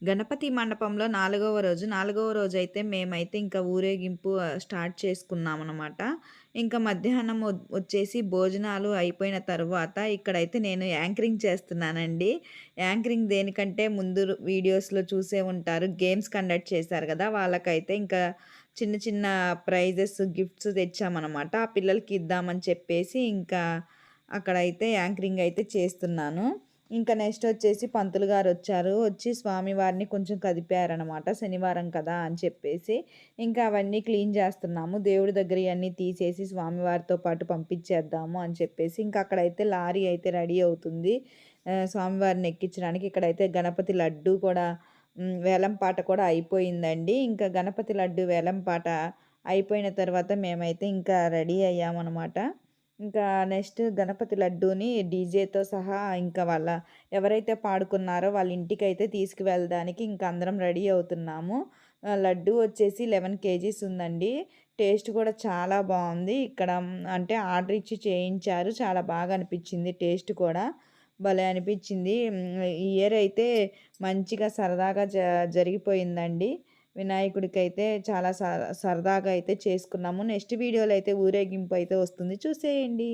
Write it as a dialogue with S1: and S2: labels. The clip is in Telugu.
S1: గణపతి మండపంలో నాలుగవ రోజైతే మేమైతే ఇంకా ఊరేగింపు స్టార్ట్ చేసుకున్నామనమాట. ఇంకా మధ్యాహ్నం వచ్చేసి భోజనాలు అయిపోయిన తరువాత ఇక్కడైతే నేను యాంకరింగ్ చేస్తున్నానండి. యాంకరింగ్ దేనికంటే ముందు వీడియోస్‌లో చూసే ఉంటారు. గేమ్స్ కండక్ట్ చేశారు గదా! వాళ్ళకైతే ఇంకా చిన్న చిన్న ప్రైజెస్, గిఫ్ట్స్ తెచ్చామనమాట. ఆ పిల్లలకి ఇద్దామని చెప్పేసి ఇంకా అక్కడైతే యాంకరింగ్ అయితే చేస్తున్నాను. ఇంకా నెక్స్ట్ వచ్చేసి పంతులు గారొచ్చారు. వచ్చి స్వామివారిని కొంచెం కదిపారనమాట. శనివారం కదా అని చెప్పేసి. ఇంకా అవన్నీ క్లీన్ చేస్తున్నాము. దేవుడి దగ్గరియి తీసేసి స్వామివారితో పాటు పంపించేద్దాము అని చెప్పేసి, ఇంకా అక్కడైతే లారీ అయితే రెడీ అవుతుంది. స్వామివారిని ఎక్కించడానికి. ఇక్కడైతే గణపతి లడ్డు కూడా వేలం పాట కూడా అయిపోయిందండి. ఇంకా గణపతి లడ్డు వేలం పాట అయిపోయిన తర్వాత మేమైతే ఇంకా రెడీ అయ్యామనమాట. ఇంకా నెక్స్ట్ గణపతి లడ్డూని డీజేతో సహా ఇంకా ఎవరైతే పాడుకున్నారో వాళ్ళ ఇంటికైతే తీసుకువెళ్ళడానికి ఇంకా అందరం రెడీ అవుతున్నాము. లడ్డూ వచ్చేసి 11 కేజీస్ ఉందండి. టేస్ట్ కూడా చాలా బావుంది. ఇక్కడ అంటే ఆర్డర్ ఇచ్చి చేయించారు. చాలా బాగా అనిపిచ్చింది టేస్ట్ కూడా. భలే అనిపిచ్చింది. ఈ ఇయర్ అయితే మంచిగా సరదాగా జరిగిపోయిందండి. వినాయకుడికైతే చాలా సరదాగా అయితే చేసుకున్నాము. నెక్స్ట్ వీడియోలో అయితే ఊరేగింపు అయితే వస్తుంది చూసేయండి.